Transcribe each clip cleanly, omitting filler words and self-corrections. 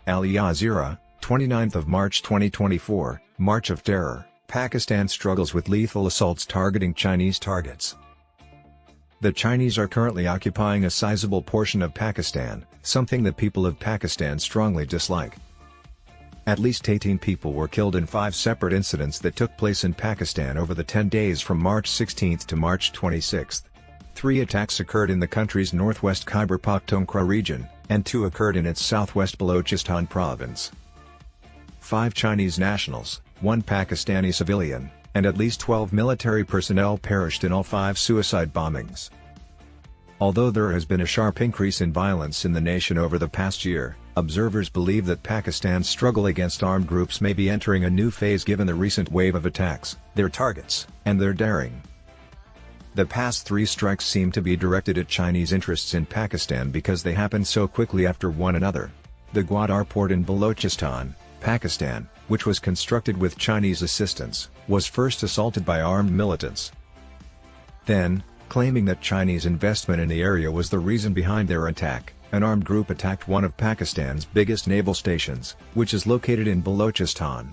Al Jazeera, 29th of March 2024, March of Terror, Pakistan struggles with lethal assaults targeting Chinese targets. The Chinese are currently occupying a sizable portion of Pakistan, something the people of Pakistan strongly dislike. At least 18 people were killed in 5 separate incidents that took place in Pakistan over the 10 days from March 16 to March 26. 3 attacks occurred in the country's northwest Khyber Pakhtunkhwa region, and 2 occurred in its southwest Balochistan province. 5 Chinese nationals, 1 Pakistani civilian, and at least 12 military personnel perished in all 5 suicide bombings. Although there has been a sharp increase in violence in the nation over the past year, observers believe that Pakistan's struggle against armed groups may be entering a new phase given the recent wave of attacks, their targets, and their daring. The past 3 strikes seem to be directed at Chinese interests in Pakistan because they happened so quickly after one another. The Gwadar port in Balochistan, Pakistan, which was constructed with Chinese assistance, was first assaulted by armed militants. Then, claiming that Chinese investment in the area was the reason behind their attack, an armed group attacked one of Pakistan's biggest naval stations, which is located in Balochistan.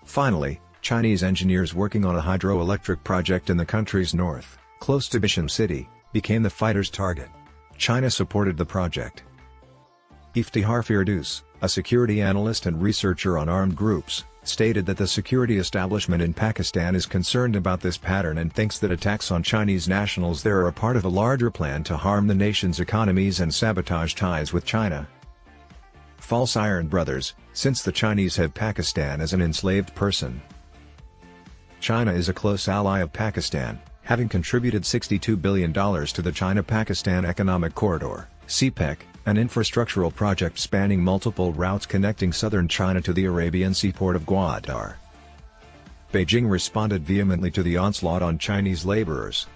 Finally, Chinese engineers working on a hydroelectric project in the country's north, close to Bisham City, became the fighters' target. China supported the project. Iftihar Firdaus, a security analyst and researcher on armed groups, stated that the security establishment in Pakistan is concerned about this pattern and thinks that attacks on Chinese nationals there are a part of a larger plan to harm the nation's economies and sabotage ties with China. False Iron Brothers, since the Chinese have Pakistan as an enslaved person. China is a close ally of Pakistan, having contributed $62 billion to the China-Pakistan Economic Corridor, CPEC, an infrastructural project spanning multiple routes connecting southern China to the Arabian seaport of Gwadar. Beijing responded vehemently to the onslaught on Chinese laborers.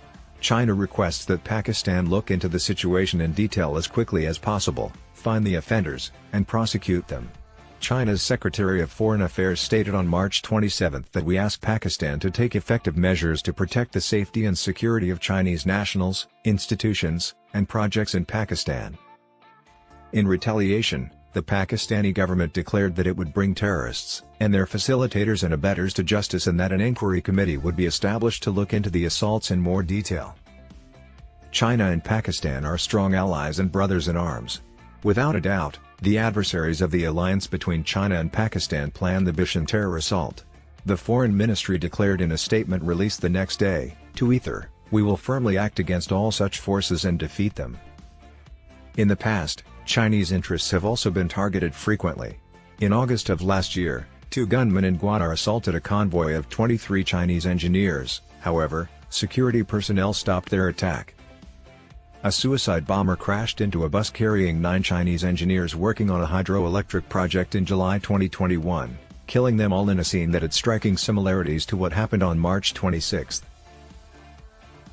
China requests that Pakistan look into the situation in detail as quickly as possible, find the offenders, and prosecute them. China's Secretary of Foreign Affairs stated on March 27 that we ask Pakistan to take effective measures to protect the safety and security of Chinese nationals, institutions, and projects in Pakistan. In retaliation, the Pakistani government declared that it would bring terrorists and their facilitators and abettors to justice and that an inquiry committee would be established to look into the assaults in more detail. China and Pakistan are strong allies and brothers in arms. Without a doubt, the adversaries of the alliance between China and Pakistan planned the Bisham terror assault. The Foreign Ministry declared in a statement released the next day, to Ether, "We will firmly act against all such forces and defeat them." In the past, Chinese interests have also been targeted frequently. In August of last year, 2 gunmen in Gwadar assaulted a convoy of 23 Chinese engineers, however, security personnel stopped their attack. A suicide bomber crashed into a bus carrying 9 Chinese engineers working on a hydroelectric project in July 2021, killing them all in a scene that had striking similarities to what happened on March 26.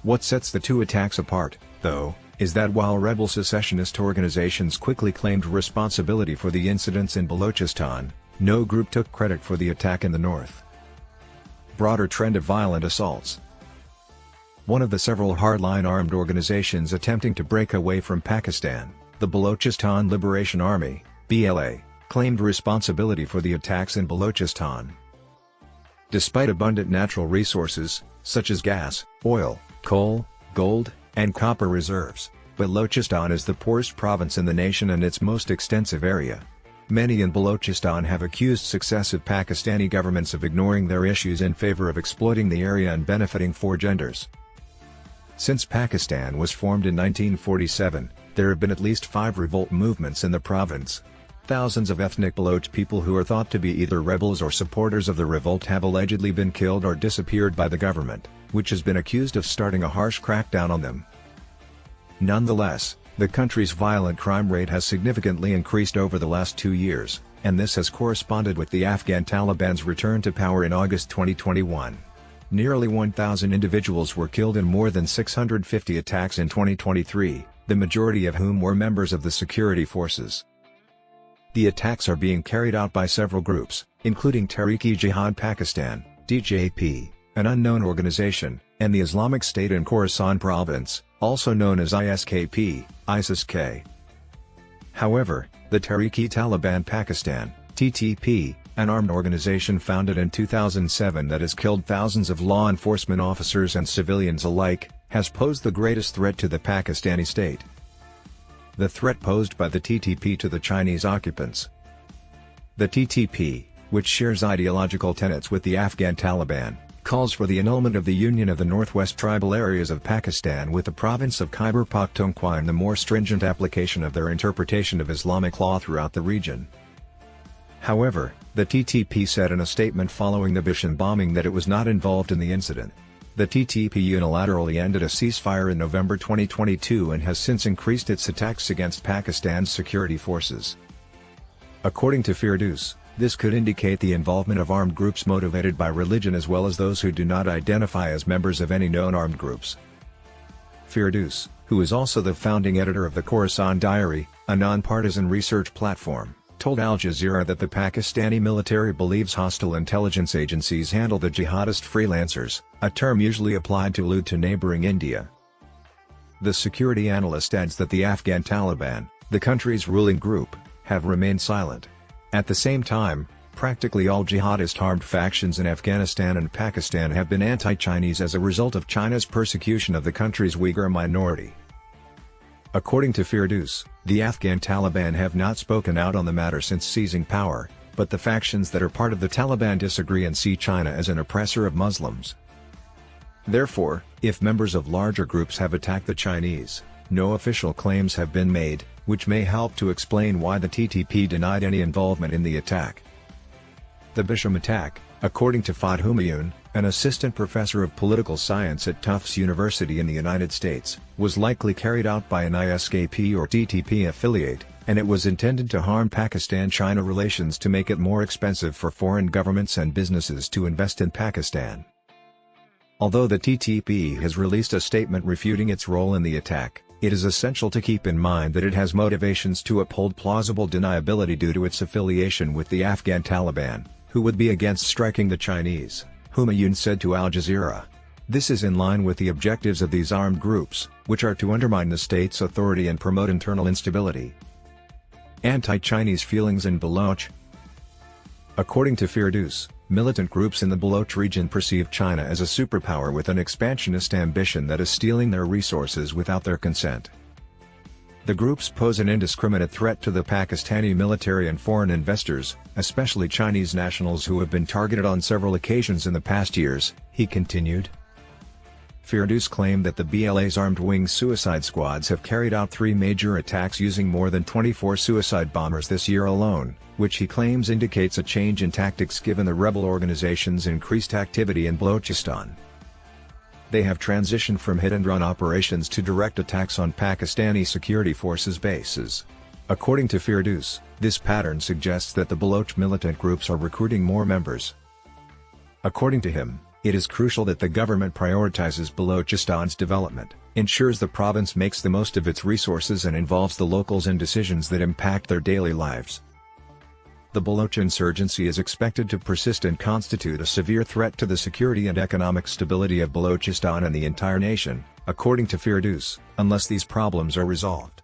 What sets the 2 attacks apart, though, is that while rebel secessionist organizations quickly claimed responsibility for the incidents in Balochistan, no group took credit for the attack in the north. Broader trend of violent assaults. One of the several hardline armed organizations attempting to break away from Pakistan, the Balochistan Liberation Army, BLA, claimed responsibility for the attacks in Balochistan. Despite abundant natural resources, such as gas, oil, coal, gold, and copper reserves, Balochistan is the poorest province in the nation and its most extensive area. Many in Balochistan have accused successive Pakistani governments of ignoring their issues in favor of exploiting the area and benefiting 4 genders. Since Pakistan was formed in 1947, there have been at least 5 revolt movements in the province. Thousands of ethnic Baloch people who are thought to be either rebels or supporters of the revolt have allegedly been killed or disappeared by the government, which has been accused of starting a harsh crackdown on them. Nonetheless, the country's violent crime rate has significantly increased over the last 2 years, and this has corresponded with the Afghan Taliban's return to power in August 2021. Nearly 1,000 individuals were killed in more than 650 attacks in 2023, the majority of whom were members of the security forces. The attacks are being carried out by several groups, including Tehreek-e-Jihad Pakistan, TJP, an unknown organization, and the Islamic State in Khorasan province, also known as ISKP, ISIS-K. However, the Tehreek-e-Taliban Pakistan (TTP), an armed organization founded in 2007 that has killed thousands of law enforcement officers and civilians alike, has posed the greatest threat to the Pakistani state. The threat posed by the TTP to the Chinese occupants. The TTP, which shares ideological tenets with the Afghan Taliban, calls for the annulment of the union of the northwest tribal areas of Pakistan with the province of Khyber Pakhtunkhwa and the more stringent application of their interpretation of Islamic law throughout the region. However, the TTP said in a statement following the Bishan bombing that it was not involved in the incident. The TTP unilaterally ended a ceasefire in November 2022 and has since increased its attacks against Pakistan's security forces. According to Firdaus, this could indicate the involvement of armed groups motivated by religion as well as those who do not identify as members of any known armed groups. Firdaus, who is also the founding editor of the Khorasan Diary, a non-partisan research platform, told Al Jazeera that the Pakistani military believes hostile intelligence agencies handle the jihadist freelancers, a term usually applied to allude to neighboring India. The security analyst adds that the Afghan Taliban, the country's ruling group, have remained silent. At the same time, practically all jihadist armed factions in Afghanistan and Pakistan have been anti-Chinese as a result of China's persecution of the country's Uyghur minority. According to Firdaus, the Afghan Taliban have not spoken out on the matter since seizing power, but the factions that are part of the Taliban disagree and see China as an oppressor of Muslims. Therefore, if members of larger groups have attacked the Chinese, no official claims have been made, which may help to explain why the TTP denied any involvement in the attack. The Bisham attack, according to Fahd Humayun, an assistant professor of political science at Tufts University in the United States, was likely carried out by an ISKP or TTP affiliate, and it was intended to harm Pakistan-China relations to make it more expensive for foreign governments and businesses to invest in Pakistan. Although the TTP has released a statement refuting its role in the attack, it is essential to keep in mind that it has motivations to uphold plausible deniability due to its affiliation with the Afghan Taliban, who would be against striking the Chinese, Humayun said to Al Jazeera. This is in line with the objectives of these armed groups, which are to undermine the state's authority and promote internal instability. Anti-Chinese feelings in Baloch. According to Firdaus, militant groups in the Baloch region perceive China as a superpower with an expansionist ambition that is stealing their resources without their consent. The groups pose an indiscriminate threat to the Pakistani military and foreign investors, especially Chinese nationals who have been targeted on several occasions in the past years, he continued. Firdaus claimed that the BLA's armed wing suicide squads have carried out 3 major attacks using more than 24 suicide bombers this year alone, which he claims indicates a change in tactics given the rebel organization's increased activity in Balochistan. They have transitioned from hit-and-run operations to direct attacks on Pakistani security forces bases. According to Firdaus, this pattern suggests that the Baloch militant groups are recruiting more members. According to him, it is crucial that the government prioritizes Balochistan's development, ensures the province makes the most of its resources and involves the locals in decisions that impact their daily lives. The Baloch insurgency is expected to persist and constitute a severe threat to the security and economic stability of Balochistan and the entire nation, according to Firdaus, unless these problems are resolved.